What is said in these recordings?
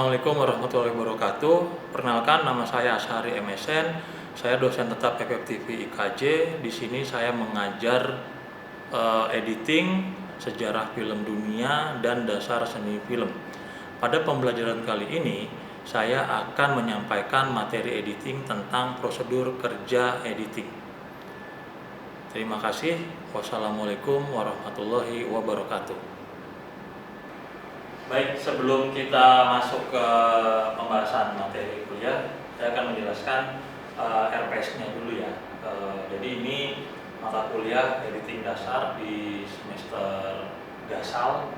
Assalamualaikum warahmatullahi wabarakatuh. Perkenalkan, nama saya Asyari MSN. Saya dosen tetap FFTV IKJ. Di sini saya mengajar editing, sejarah film dunia, dan dasar seni film. Pada pembelajaran kali ini, saya akan menyampaikan materi editing tentang prosedur kerja editing. Terima kasih. Wassalamualaikum warahmatullahi wabarakatuh. Baik, sebelum kita masuk ke pembahasan materi kuliah, saya akan menjelaskan RPS-nya dulu ya. Jadi ini mata kuliah editing dasar di semester Gasal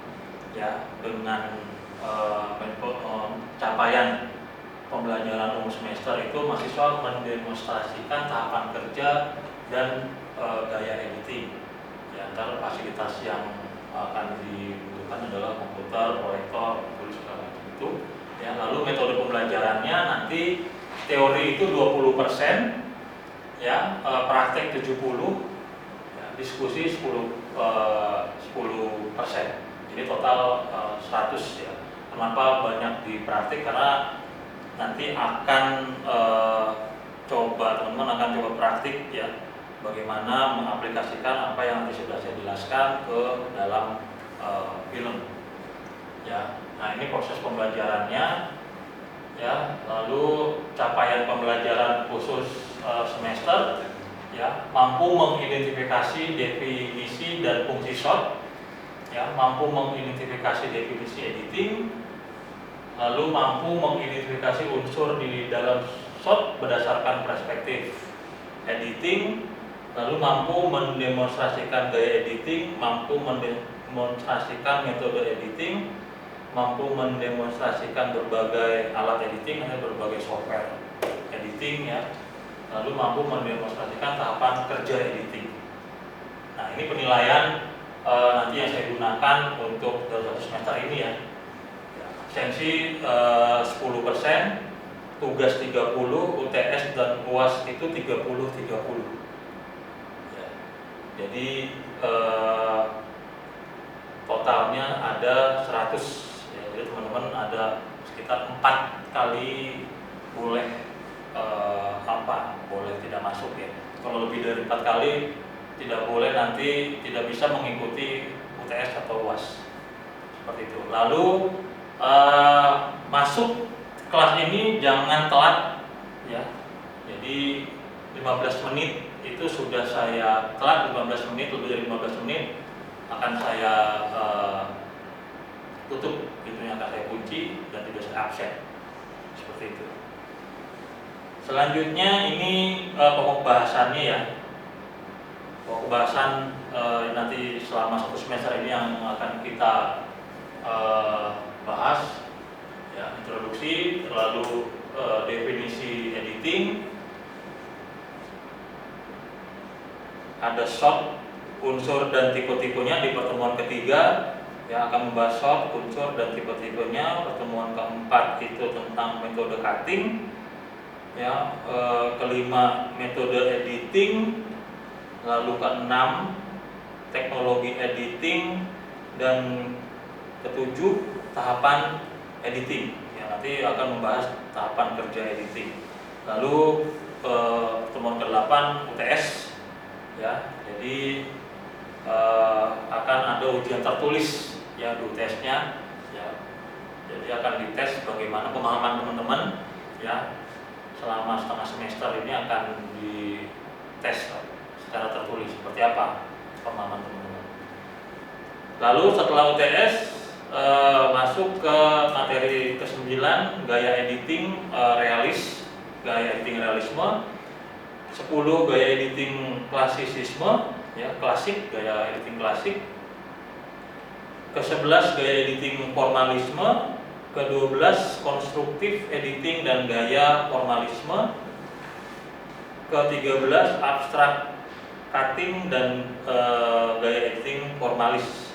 ya, dengan capaian pembelajaran umum semester itu mahasiswa mendemonstrasikan tahapan kerja dan gaya editing. Ya, antara fasilitas yang akan dibutuhkan adalah komputer, proyektor, tulis segala macam itu. Ya, lalu metode pembelajarannya nanti teori itu 20%, ya, praktek 70, ya, diskusi 10%. Jadi total 100 ya. Kenapa banyak di praktik? Karena nanti akan teman-teman akan coba praktik ya, bagaimana mengaplikasikan apa yang nanti sudah saya jelaskan ke dalam film ya. Nah, ini proses pembelajarannya ya. Lalu capaian pembelajaran khusus semester ya, mampu mengidentifikasi definisi dan fungsi shot ya, mampu mengidentifikasi definisi editing, lalu mampu mengidentifikasi unsur di dalam shot berdasarkan perspektif editing, lalu mampu mendemonstrasikan gaya editing, mampu mendemonstrasikan metode editing, mampu mendemonstrasikan berbagai alat editing atau berbagai software editing ya, lalu mampu mendemonstrasikan tahapan kerja editing. Nah, ini penilaian nanti yang saya gunakan untuk dalam satu semester ini ya. Absensi 10%, tugas 30, UTS dan UAS itu 30-30. Ya. Jadi totalnya ada 100 ya. Jadi teman-teman ada sekitar 4 kali boleh boleh tidak masuk ya. Kalau lebih dari 4 kali tidak boleh, nanti tidak bisa mengikuti UTS atau UAS seperti itu. Lalu masuk kelas ini jangan telat ya. Jadi 15 menit itu sudah saya telat, 15 menit, lebih dari 15 menit akan saya tutup pintunya, akan saya kunci dan tidak saya absen seperti itu. Selanjutnya ini pokok bahasannya ya. Pokok bahasan nanti selama satu semester ini yang akan kita bahas ya, introduksi, lalu definisi editing, ada shot, unsur dan tipe-tipenya di pertemuan ketiga yang akan membahas shot, unsur dan tipe-tipenya. Pertemuan keempat itu tentang metode cutting ya, kelima metode editing, lalu keenam teknologi editing, dan ketujuh tahapan editing yang nanti akan membahas tahapan kerja editing. Lalu pertemuan ke-8 UTS ya. Jadi akan ada ujian tertulis ya di UTS-nya ya. Jadi akan dites bagaimana pemahaman teman-teman ya. Selama setengah semester ini akan dites secara tertulis seperti apa pemahaman teman-teman. Lalu setelah UTS masuk ke materi ke-9, gaya editing realis, gaya editing realisme. 10 gaya editing klasisisme ya, klasik, gaya editing klasik. Ke-11 gaya editing formalisme. Ke-12 konstruktif editing dan gaya formalisme. Ke-13 abstrak cutting dan gaya editing formalis.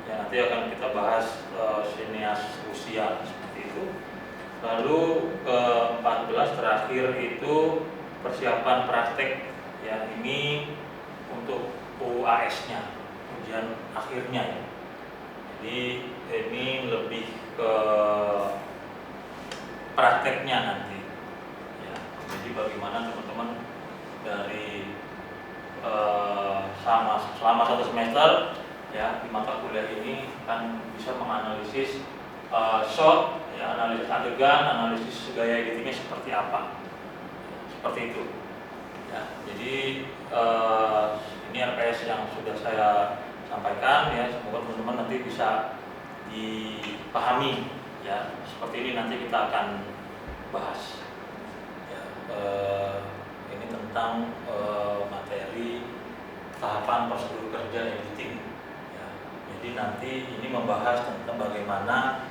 Ya, nanti akan kita bahas sineas Rusia seperti itu. Lalu ke-14 terakhir itu persiapan praktek ya, ini untuk UAS-nya, ujian akhirnya ya. Jadi ini lebih ke prakteknya nanti. Ya, jadi bagaimana teman-teman dari selama 1 semester ya di mata kuliah ini kan bisa menganalisis shot, ya, analisis adegan, analisis gaya editingnya seperti apa, seperti itu. Ya, jadi ini RPS yang sudah saya sampaikan ya, semoga teman-teman nanti bisa dipahami ya. Seperti ini nanti kita akan bahas. Ya, ini tentang materi tahapan prosedur kerja editing. Ya, jadi nanti ini membahas tentang bagaimana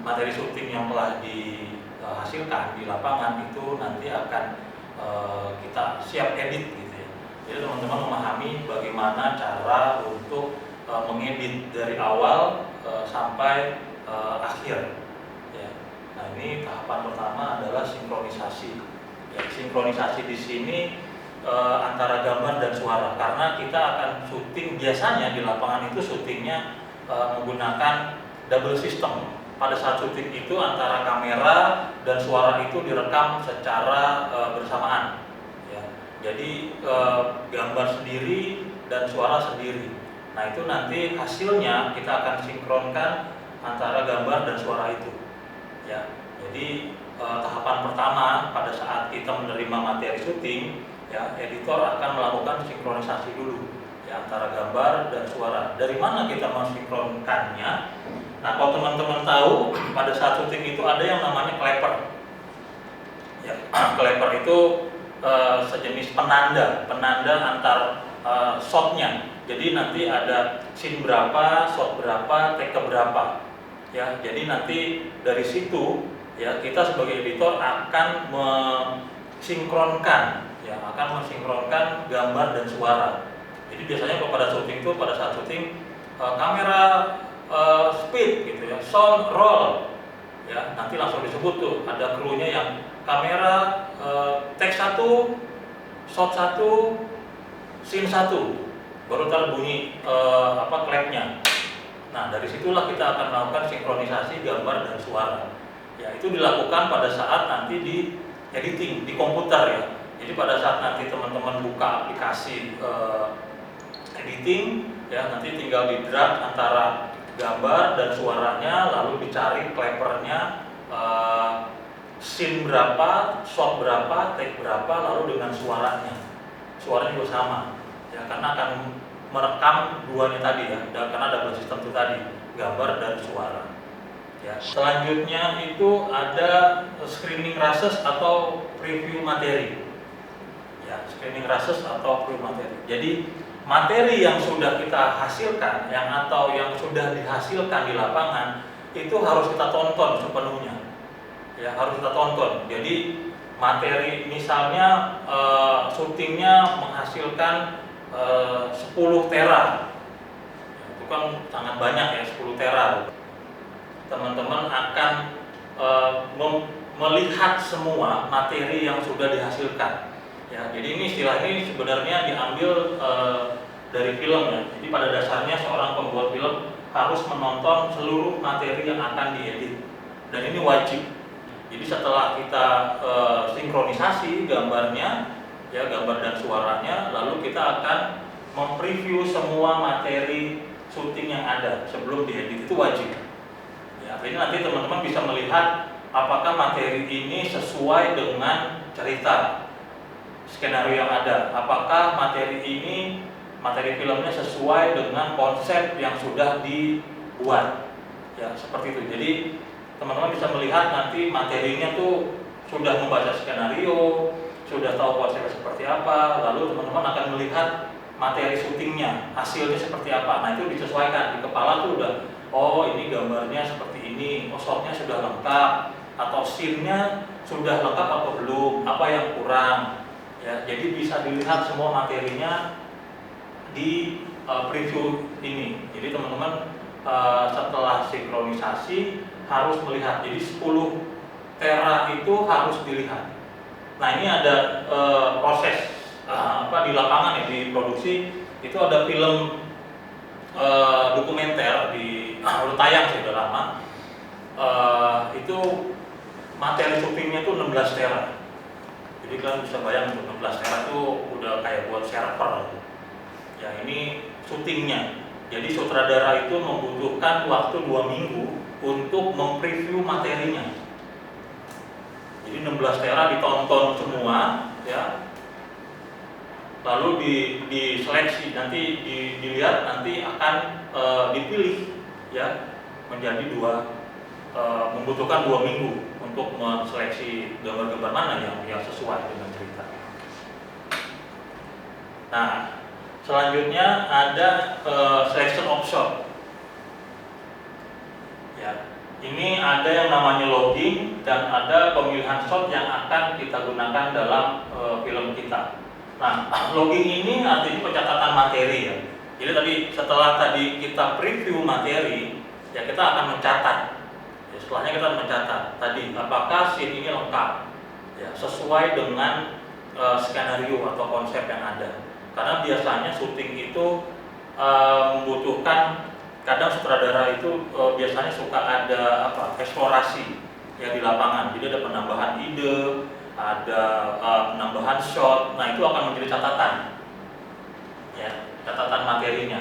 materi syuting yang telah dihasilkan di lapangan itu nanti akan kita siap edit gitu ya. Jadi teman-teman memahami bagaimana cara untuk mengedit dari awal sampai akhir. Ya. Nah, ini tahapan pertama adalah sinkronisasi. Ya, sinkronisasi di sini antara gambar dan suara, karena kita akan syuting biasanya di lapangan itu syutingnya menggunakan double system. Pada saat syuting itu antara kamera dan suara itu direkam secara bersamaan. Ya. Jadi gambar sendiri dan suara sendiri. Nah, itu nanti hasilnya kita akan sinkronkan antara gambar dan suara itu. Ya. Jadi tahapan pertama pada saat kita menerima materi syuting, ya, editor akan melakukan sinkronisasi dulu ya, antara gambar dan suara. Dari mana kita mensinkronkannya? Nah, kalau teman-teman tahu pada saat syuting itu ada yang namanya clapper. Ya, clapper itu sejenis penanda antar shotnya. Jadi nanti ada scene berapa, shot berapa, take berapa. Ya, jadi nanti dari situ ya kita sebagai editor akan mensinkronkan gambar dan suara. Jadi biasanya kalau pada syuting itu pada saat syuting kamera speed gitu ya, sound roll ya, nanti langsung disebut tuh ada krunya yang kamera take 1, shot 1, scene 1, baru terbunyi clapnya. Nah, dari situlah kita akan melakukan sinkronisasi gambar dan suara. Ya, itu dilakukan pada saat nanti di editing di komputer ya. Jadi pada saat nanti teman-teman buka aplikasi editing ya, nanti tinggal di drag antara gambar dan suaranya, lalu dicari clappernya, scene berapa, shot berapa, take berapa, lalu dengan suaranya juga sama ya, karena akan merekam duanya tadi ya, karena double system itu tadi, gambar dan suara. Ya. Selanjutnya itu ada screening rushes atau preview materi. Ya, screening rushes atau preview materi. Jadi materi yang sudah kita hasilkan, yang sudah dihasilkan di lapangan itu harus kita tonton sepenuhnya. Ya, harus kita tonton. Jadi materi misalnya syutingnya menghasilkan 10 tera, itu kan sangat banyak ya, 10 tera. Teman-teman akan melihat semua materi yang sudah dihasilkan. Ya, jadi ini istilah ini sebenarnya diambil dari film ya. Jadi pada dasarnya seorang pembuat film harus menonton seluruh materi yang akan diedit, dan ini wajib. Jadi setelah kita sinkronisasi gambarnya, ya, gambar dan suaranya, lalu kita akan mempreview semua materi syuting yang ada sebelum diedit, itu wajib. Ya, ini nanti teman-teman bisa melihat apakah materi ini sesuai dengan cerita, skenario yang ada, apakah materi filmnya sesuai dengan konsep yang sudah dibuat. Ya, seperti itu. Jadi teman-teman bisa melihat nanti materinya tuh sudah membaca skenario, sudah tahu konsepnya seperti apa, lalu teman-teman akan melihat materi syutingnya, hasilnya seperti apa. Nah, itu disesuaikan di kepala tuh udah, oh ini gambarnya seperti ini, oh shotnya sudah lengkap, atau scene-nya sudah lengkap atau belum, apa yang kurang. Ya, jadi bisa dilihat semua materinya di preview ini. Jadi teman-teman setelah sinkronisasi harus melihat. Jadi 10 tera itu harus dilihat. Nah, ini ada proses di lapangan ya, di produksi itu ada film dokumenter udah tayang sih, udah lama. itu materi syutingnya tuh 16 tera. Jadi kalian bisa bayangin 16 tera itu udah kayak buat server. Ya ini syutingnya. Jadi sutradara itu membutuhkan waktu 2 minggu untuk mempreview materinya. Jadi 16 tera ditonton semua, ya. Lalu diseleksi, nanti dilihat, nanti akan dipilih, ya, menjadi membutuhkan 2 minggu untuk menseleksi gambar-gambar mana yang sesuai dengan cerita. Nah, selanjutnya ada selection of shot. Ya, ini ada yang namanya logging dan ada pemilihan shot yang akan kita gunakan dalam film kita. Nah, logging ini artinya pencatatan materi ya. Jadi tadi setelah tadi kita preview materi, ya kita akan mencatat. Ya, setelahnya kita mencatat tadi apakah scene ini lengkap, ya sesuai dengan skenario atau konsep yang ada. Karena biasanya syuting itu membutuhkan, kadang sutradara itu biasanya suka ada eksplorasi ya di lapangan. Jadi ada penambahan ide, ada penambahan shot. Nah itu akan menjadi catatan, ya catatan materinya.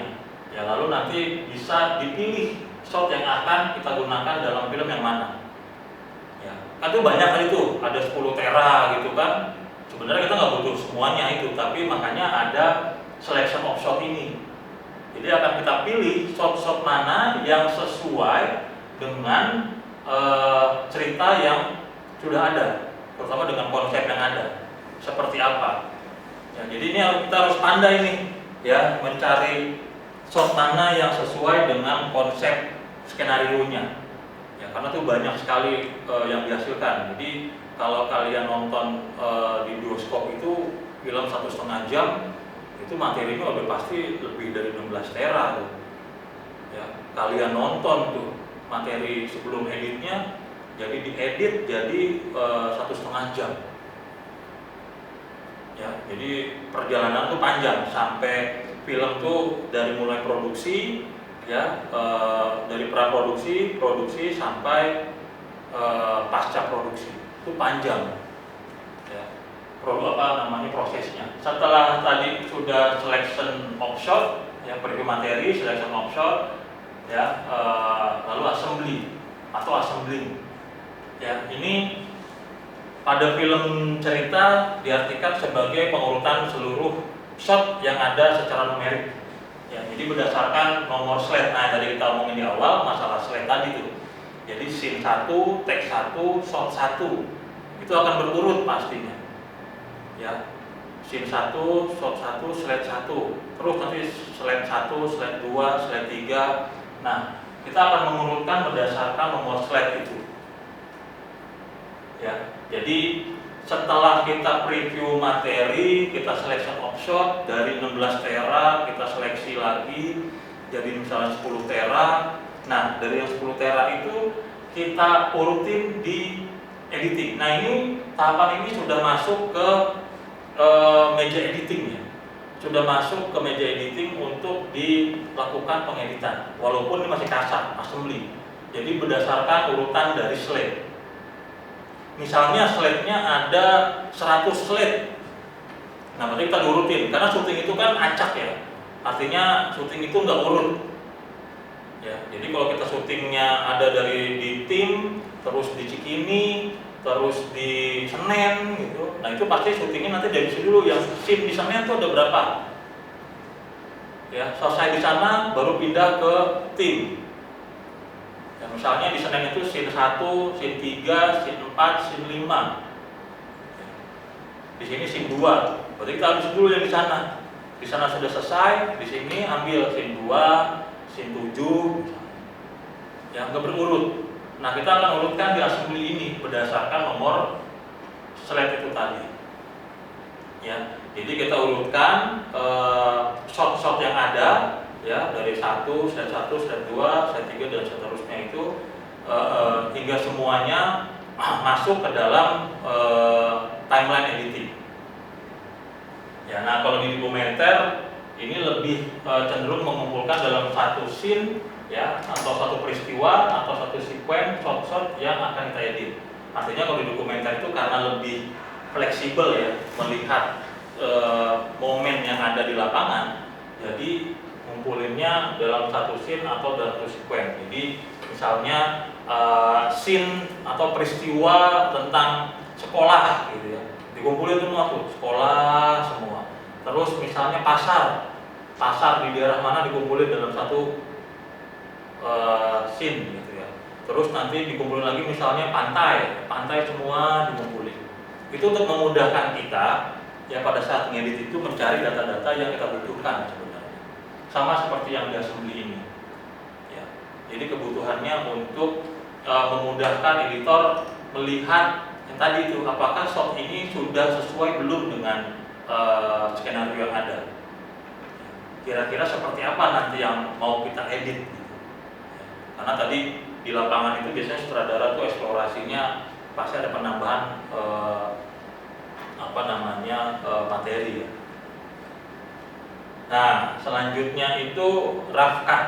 Ya lalu nanti bisa dipilih shot yang akan kita gunakan dalam film yang mana. Ya kan itu banyak kali tuh, ada 10 tera gitu kan. Sebenarnya kita nggak butuh semuanya itu, tapi makanya ada selection of shot ini. Jadi akan kita pilih shot-shot mana yang sesuai dengan cerita yang sudah ada, terutama dengan konsep yang ada. Seperti apa? Ya, jadi ini kita harus pandai nih, ya mencari shot mana yang sesuai dengan konsep skenario-nya. Ya, karena itu banyak sekali yang dihasilkan. Jadi kalau kalian nonton di bioskop itu film 1,5 jam, itu materinya udah pasti lebih dari 16 tera tuh. Ya, kalian nonton tuh materi sebelum editnya, jadi diedit jadi 1,5 jam. Ya, jadi perjalanan tuh panjang sampai film tuh dari mulai produksi, ya dari praproduksi, produksi sampai pasca produksi. Itu panjang, ya. Prosesnya. Setelah tadi sudah selection of shot, ya preview materi, selection of shot, ya lalu assembly atau assembling. Ya ini pada film cerita diartikan sebagai pengurutan seluruh shot yang ada secara numerik. Ya jadi berdasarkan nomor slide. Nah tadi kita omongin di awal masalah slide tadi tuh. Jadi scene 1, take 1, shot 1 itu akan berurut pastinya. Ya, scene 1, shot 1, slide 1. Terus nanti slide 1, slide 2, slide 3. Nah, kita akan mengurutkan berdasarkan nomor slide itu. Ya, jadi setelah kita preview materi, kita selection of shot dari 16 tera, kita seleksi lagi jadi misalnya 10 tera. Nah, dari yang 10 tera itu kita urutin di editing. Nah, ini tahapan ini sudah masuk ke meja editing ya. Sudah masuk ke meja editing untuk dilakukan pengeditan. Walaupun ini masih kasar, assembly. Jadi berdasarkan urutan dari slide. Misalnya slide-nya ada 100 slide. Nah, berarti kita diurutin karena syuting itu kan acak ya. Artinya syuting itu nggak urut. Ya, jadi kalau kita syutingnya ada di tim, terus di Cikini, terus di Senen gitu. Nah, itu pasti syutingnya nanti dari situ dulu, yang scene di Senen itu ada berapa. Ya, selesai di sana baru pindah ke tim. Ya, misalnya di Senen itu scene 1, scene 3, scene 4, scene 5. Di sini scene 2. Berarti kita harus dulu yang di sana. Di sana sudah selesai, di sini ambil scene 2, scene 7 yang nggak berurut. Nah, kita akan urutkan di assembly ini berdasarkan nomor slide itu tadi. Ya, jadi kita urutkan shot-shot yang ada, ya dari 1, slide 1, slide 2, slide 3 dan seterusnya itu hingga semuanya masuk ke dalam timeline editing. Ya, nah kalau di dokumenter ini lebih cenderung mengumpulkan dalam satu scene ya, atau satu peristiwa atau satu sequence shot yang akan kita edit. Artinya kalau di dokumenter itu karena lebih fleksibel ya, melihat momen yang ada di lapangan, jadi ngumpulinnya dalam satu scene atau dalam satu sequence. Jadi misalnya scene atau peristiwa tentang sekolah gitu ya, dikumpulin semua tuh, sekolah semua. Terus misalnya pasar di daerah mana dikumpulin dalam satu scene gitu ya. Terus nanti dikumpulin lagi misalnya pantai semua dikumpulin. Itu untuk memudahkan kita ya pada saat ngedit itu mencari data-data yang kita butuhkan sebenarnya. Sama seperti yang di assembly ini. Ya. Jadi kebutuhannya untuk memudahkan editor melihat yang tadi itu apakah shot ini sudah sesuai belum dengan skenario yang ada. Kira-kira seperti apa nanti yang mau kita edit gitu. Karena tadi di lapangan itu biasanya sutradara tuh eksplorasinya pasti ada penambahan materi ya. Nah, selanjutnya itu rough cut.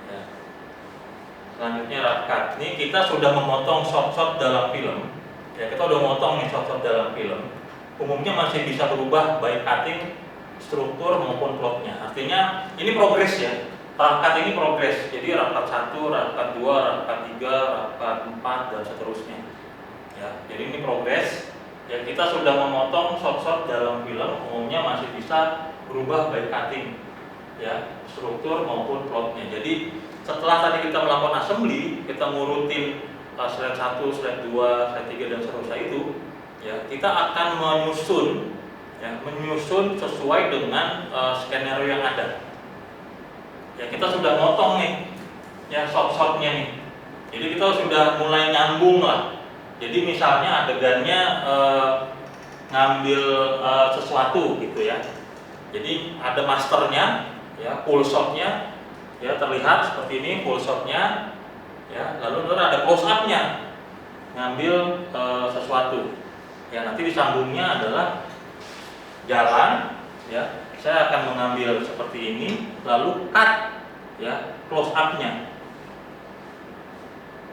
Ya. Selanjutnya rough cut. Ini kita sudah memotong shot-shot dalam film. Ya, kita udah memotong nih shot-shot dalam film. Umumnya masih bisa berubah baik cutting, struktur maupun plotnya. Artinya ini progres ya. Rough cut ini progres. Jadi rough cut 1, rough cut 2, rough cut 3, rough cut 4 dan seterusnya. Ya, jadi ini progres. Ya, kita sudah memotong shot-shot dalam film, umumnya masih bisa berubah baik cutting, ya, struktur maupun plotnya. Jadi setelah tadi kita melakukan assembly, kita ngurutin slide 1, slide 2, slide 3 dan seterusnya itu, ya, kita akan menyusun sesuai dengan skenario yang ada. Ya, kita sudah motong nih, ya, shot-shotnya nih. Jadi kita sudah mulai nyambung lah. Jadi misalnya adegannya ngambil sesuatu gitu ya. Jadi ada masternya, ya, full shotnya, ya, terlihat seperti ini full shotnya, ya. Lalu ada close upnya, ngambil sesuatu. Ya, nanti disambungnya adalah jalan, ya. Saya akan mengambil seperti ini, lalu cut, ya, close upnya.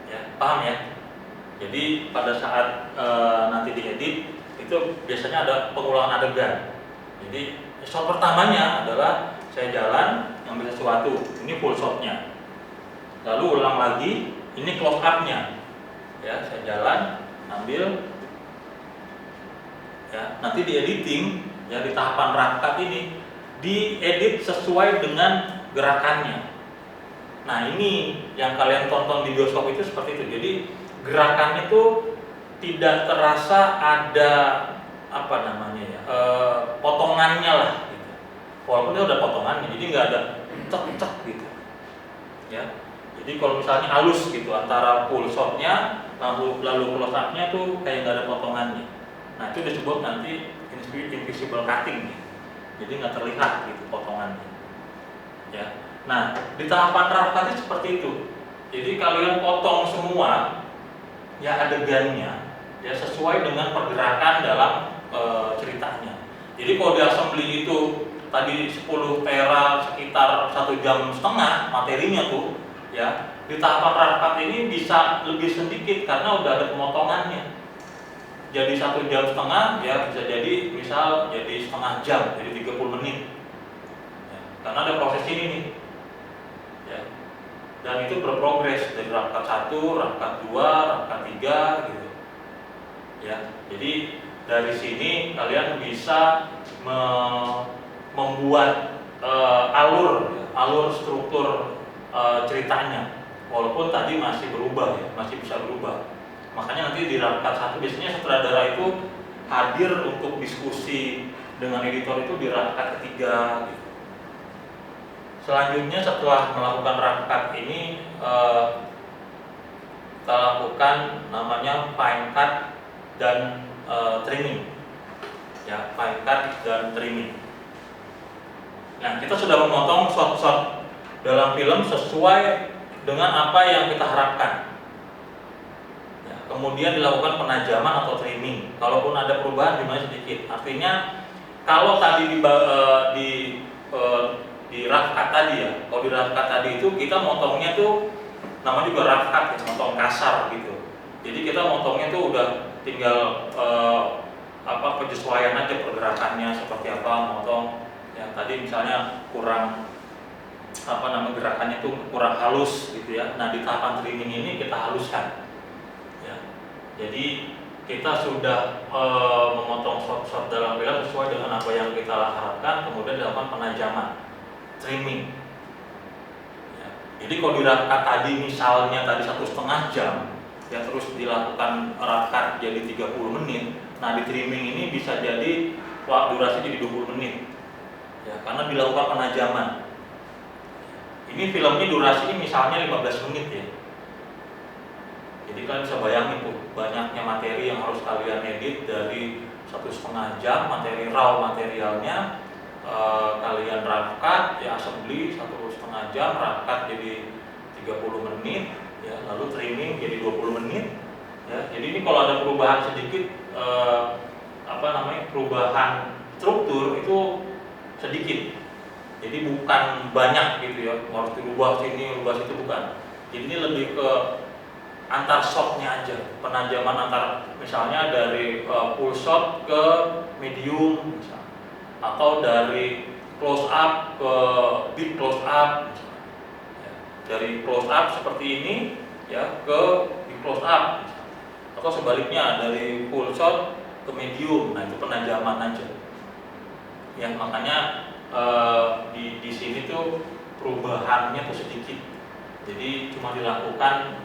Ya, paham ya? Jadi pada saat nanti diedit itu biasanya ada pengulangan adegan. Jadi shot pertamanya adalah saya jalan ngambil sesuatu, ini full shotnya. Lalu ulang lagi, ini close upnya. Ya, saya jalan ambil. Ya, nanti di editing, ya, di tahapan rough cut ini diedit sesuai dengan gerakannya. Nah, ini yang kalian tonton di bioskop itu seperti itu. Jadi gerakannya itu tidak terasa ada potongannya lah gitu. Walaupun itu ada potongannya, jadi nggak ada cek gitu ya. Jadi kalau misalnya halus gitu antara full shotnya lalu close upnya tuh kayak nggak ada potongannya. Nah, itu disebut nanti invisible cutting nih. Jadi nggak terlihat gitu potongannya ya. Nah, di tahapan rough cut seperti itu. Jadi kalian potong semua ya adegannya, ya, sesuai dengan pergerakan dalam ceritanya. Jadi kalau di assembly itu tadi 10 tera sekitar 1,5 jam materinya tuh, ya, di tahapan rough cut ini bisa lebih sedikit karena udah ada pemotongannya. Jadi 1,5 jam ya bisa jadi misal jadi setengah jam, jadi 30 menit. Ya, karena ada proses ini nih. Ya. Dan itu berprogres dari rough cut 1, rough cut 2, rough cut 3 gitu. Ya. Jadi dari sini kalian bisa membuat alur struktur ceritanya. Walaupun tadi masih berubah ya, masih bisa berubah. Makanya nanti di rough cut 1 biasanya sutradara itu hadir untuk diskusi dengan editor itu di rough cut ketiga gitu. Selanjutnya setelah melakukan rough cut ini kita lakukan namanya fine cut dan trimming. Ya, fine cut dan trimming. Nah, kita sudah memotong shot-shot dalam film sesuai dengan apa yang kita harapkan. Ya, kemudian dilakukan penajaman atau trimming. Kalaupun ada perubahan dimana sedikit. Artinya kalau tadi di di rough cut tadi ya. Kalau di rough cut tadi itu kita motongnya tuh namanya juga rough cut ya, motong kasar gitu. Jadi kita motongnya tuh udah tinggal penyesuaian aja pergerakannya seperti apa, motong yang tadi misalnya kurang gerakannya tuh kurang halus gitu ya. Nah, di tahapan trimming ini kita haluskan ya. Jadi kita sudah memotong shot-shot dalam film sesuai dengan apa yang kita harapkan, kemudian dilakukan penajaman trimming ya. Jadi kalau di rough cut tadi misalnya tadi 1,5 jam ya, terus dilakukan rough cut jadi 30 menit. Nah, di trimming ini bisa jadi durasi jadi 20 menit ya, karena dilakukan penajaman. Ini filmnya durasinya misalnya 15 menit ya. Jadi kalian bisa bayangin tuh banyaknya materi yang harus kalian edit dari 1,5 jam materi raw materialnya, kalian rough cut ya, assembly 1,5 jam, rough cut jadi 30 menit ya, lalu trimming jadi 20 menit ya. Jadi ini kalau ada perubahan sedikit perubahan struktur itu sedikit. Jadi bukan banyak gitu ya, harus dirubah sini, rubah situ, bukan. Jadi ini lebih ke antar shotnya aja, penajaman antar misalnya dari full shot ke medium misalnya, atau dari close up ke deep close up misalnya. Ya, dari close up seperti ini ya ke deep close up misalnya. Atau sebaliknya dari full shot ke medium. Nah, itu penajaman aja. Ya, makanya di sini tuh perubahannya tuh sedikit. Jadi cuma dilakukan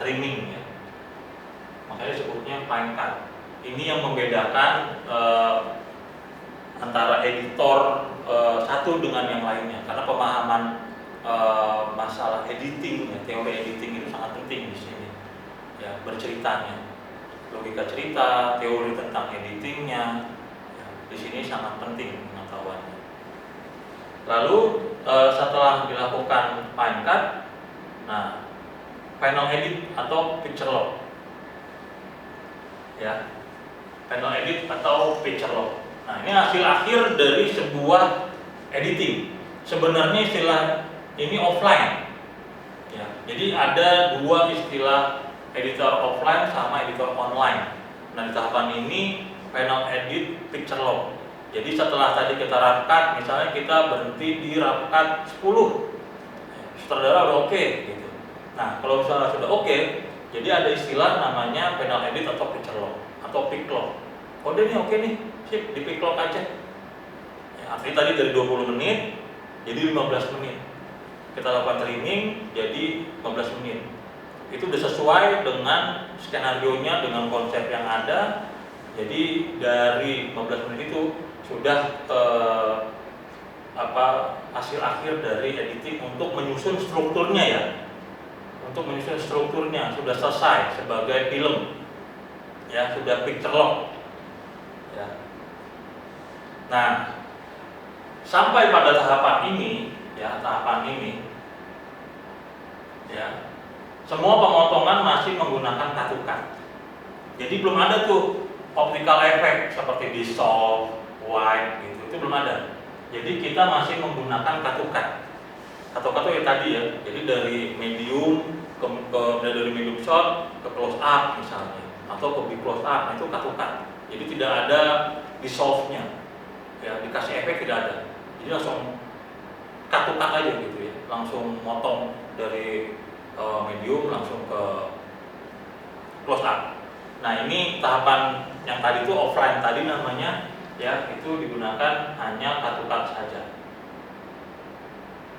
trimming ya. Makanya disebutnya fine cut. Ini yang membedakan antara editor satu dengan yang lainnya, karena pemahaman masalah editing ya, teori editing itu sangat penting di sini. Ya, berceritanya, logika cerita, teori tentang editingnya, ya, di sini sangat penting pengetahuannya. Lalu setelah dilakukan fine cut, nah final edit atau picture lock, ya, final edit atau picture lock. Nah, ini hasil akhir dari sebuah editing. Sebenarnya istilah ini offline, ya. Jadi ada dua istilah, editor offline sama editor online. Nah, di tahapan ini final edit picture lock. Jadi setelah tadi kita rough cut, misalnya kita berhenti di rough cut 10, sutradara udah oke gitu. Nah, kalau misalnya sudah oke, jadi ada istilah namanya final edit atau picture lock atau pick lock. Oh, ini oke nih, sip, di pick lock aja. Ya, artinya tadi dari 20 menit jadi 15 menit. Kita lakukan trimming jadi 15 menit. Itu udah sesuai dengan skenario-nya, dengan konsep yang ada. Jadi dari 15 menit itu sudah hasil akhir dari editing untuk menyusun strukturnya ya. Untuk menyusun strukturnya sudah selesai sebagai film. Ya, sudah picture lock. Ya. Nah, sampai pada tahapan ini, ya, ya, semua pemotongan masih menggunakan cut. Jadi belum ada tuh optical effect seperti dissolve, white gitu, itu belum ada. Jadi kita masih menggunakan cut. Cut ya tadi ya. Jadi dari medium dari medium shot ke close up misalnya, atau ke big close up, itu cut. Jadi tidak ada dissolve-nya. Ya, dikasih efek tidak ada. Jadi langsung cut aja gitu ya. Langsung motong dari medium langsung ke close up. Nah, ini tahapan yang tadi itu offline tadi namanya ya, itu digunakan hanya cut saja.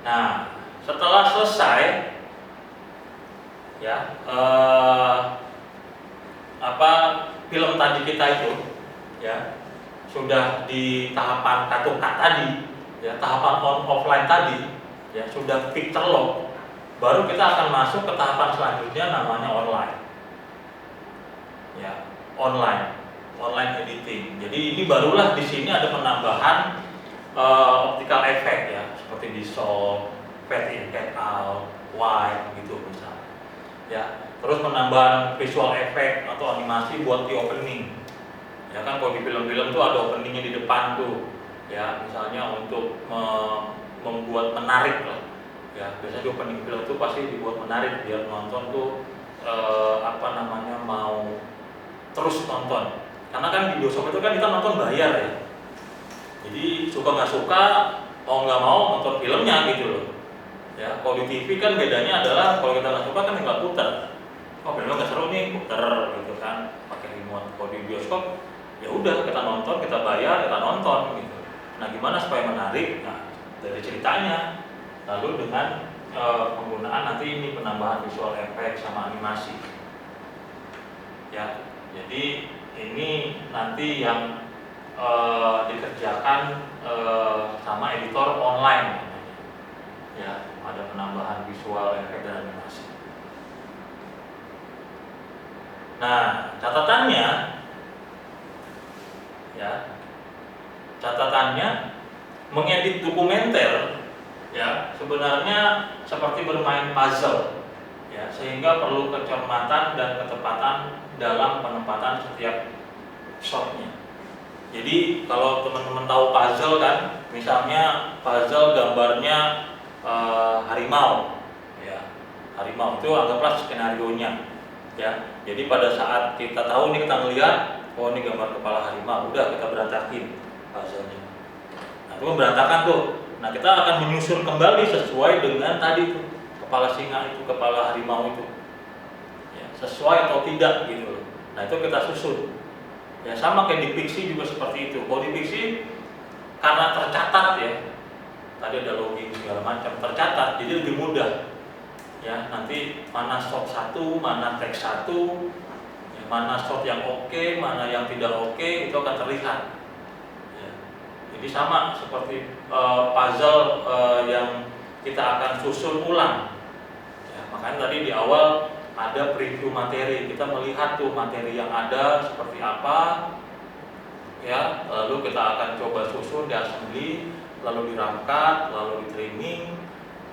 Nah, setelah selesai ya film tadi kita itu ya sudah di tahapan cut tadi ya, tahapan offline tadi ya, sudah picture lock, baru kita akan masuk ke tahapan selanjutnya namanya online. Ya, online editing. Jadi ini barulah di sini ada penambahan optical effect ya, seperti dissolve, fade in, fade out, white gitu misalnya. Ya, terus penambahan visual effect atau animasi buat di opening. Ya kan, kalau di film-film tuh ada openingnya di depan tuh. Ya, misalnya untuk membuat menarik lah. Ya, biasanya opening film itu pasti dibuat menarik biar nonton tuh mau terus nonton. Karena kan di bioskop itu kan kita nonton bayar ya. Jadi suka nggak suka, mau nggak mau nonton filmnya gitu loh. Ya, kalau di TV kan bedanya adalah kalau kita nggak suka kan tinggal putar. Oh filmnya nggak seru nih, putar gitu kan, pakai remote. Kalau di bioskop ya udah kita nonton, kita bayar, kita nonton gitu. Nah gimana supaya menarik? Nah dari ceritanya, lalu dengan penggunaan nanti ini penambahan visual effect sama animasi. Ya, jadi ini nanti yang dikerjakan sama editor online. Ya, ada penambahan visual effect dan animasi. Nah, catatannya mengedit dokumenter ya sebenarnya seperti bermain puzzle ya, sehingga perlu kecermatan dan ketepatan dalam penempatan setiap shotnya. Jadi kalau teman-teman tahu puzzle kan, misalnya puzzle gambarnya harimau ya, harimau itu anggaplah skenarionya ya. Jadi pada saat kita tahu nih, kita ngelihat oh ini gambar kepala harimau, udah kita berantakin puzzle-nya. Nah itu berantakan tuh. Nah kita akan menyusun kembali sesuai dengan tadi tuh, kepala singa itu, kepala harimau itu ya, sesuai atau tidak gitu. Nah itu kita susun ya, sama kayak di fiksi juga seperti itu. Kalau di fiksi karena tercatat ya, tadi ada login segala macam, tercatat, jadi lebih mudah ya. Nanti mana shot satu, mana teks satu ya, mana shot yang oke, mana yang tidak oke, itu akan terlihat ya. Jadi sama seperti puzzle yang kita akan susun ulang ya. Makanya tadi di awal ada preview materi, kita melihat tuh materi yang ada seperti apa ya, lalu kita akan coba susun di assembly, lalu dirangkat, lalu di training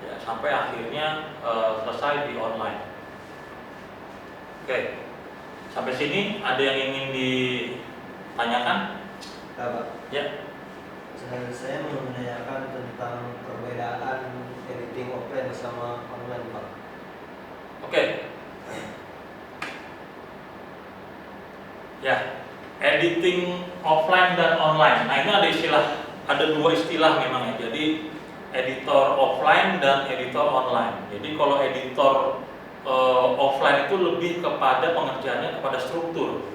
ya, sampai akhirnya selesai di online. Oke, sampai sini ada yang ingin ditanyakan? Pak. Ya. Saya mau menanyakan tentang perbedaan editing offline sama online, Pak. Oke. Ya, editing offline dan online. Nah ini ada dua istilah memang ya. Jadi editor offline dan editor online. Jadi kalau editor offline itu lebih kepada pengerjaannya kepada struktur,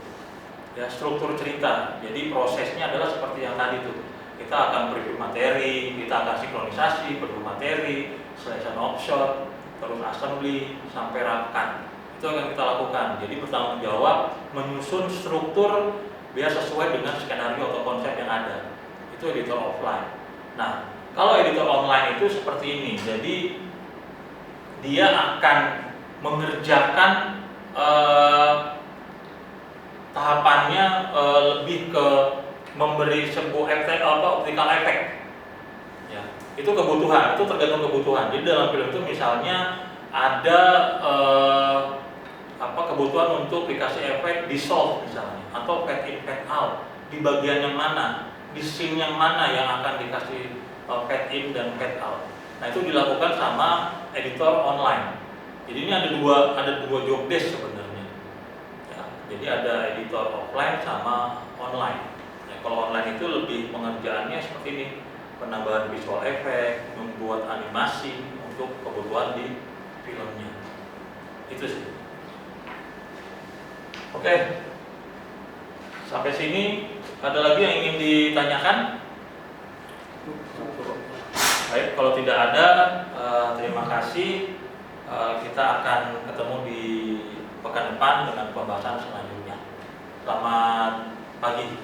ya struktur cerita. Jadi prosesnya adalah seperti yang tadi tuh. Kita akan preview materi, kita akan sinkronisasi, preview materi, selection of shot, terus assembly sampai rakan. Itu akan kita lakukan. Jadi bertanggung jawab menyusun struktur biar sesuai dengan skenario atau konsep yang ada. Itu editor offline. Nah, kalau editor online itu seperti ini. Jadi dia akan mengerjakan tahapannya lebih ke memberi sebuah efek optical effect. Ya, itu kebutuhan, itu tergantung kebutuhan. Jadi dalam film itu misalnya ada kebutuhan untuk dikasih efek dissolve misalnya, atau fade in fade out di bagian yang mana, di scene yang mana yang akan dikasih fade in dan fade out. Nah itu dilakukan sama editor online. Jadi ini ada dua job desk sebenarnya. Ya, jadi ada editor offline sama online. Ya, kalau online itu lebih pengerjaannya seperti ini, penambahan visual effect, membuat animasi untuk kebutuhan di filmnya. Itu sih. Oke. Sampai sini ada lagi yang ingin ditanyakan? Baik, kalau tidak ada, terima kasih. Kita akan ketemu di pekan depan dengan pembahasan selanjutnya. Selamat pagi.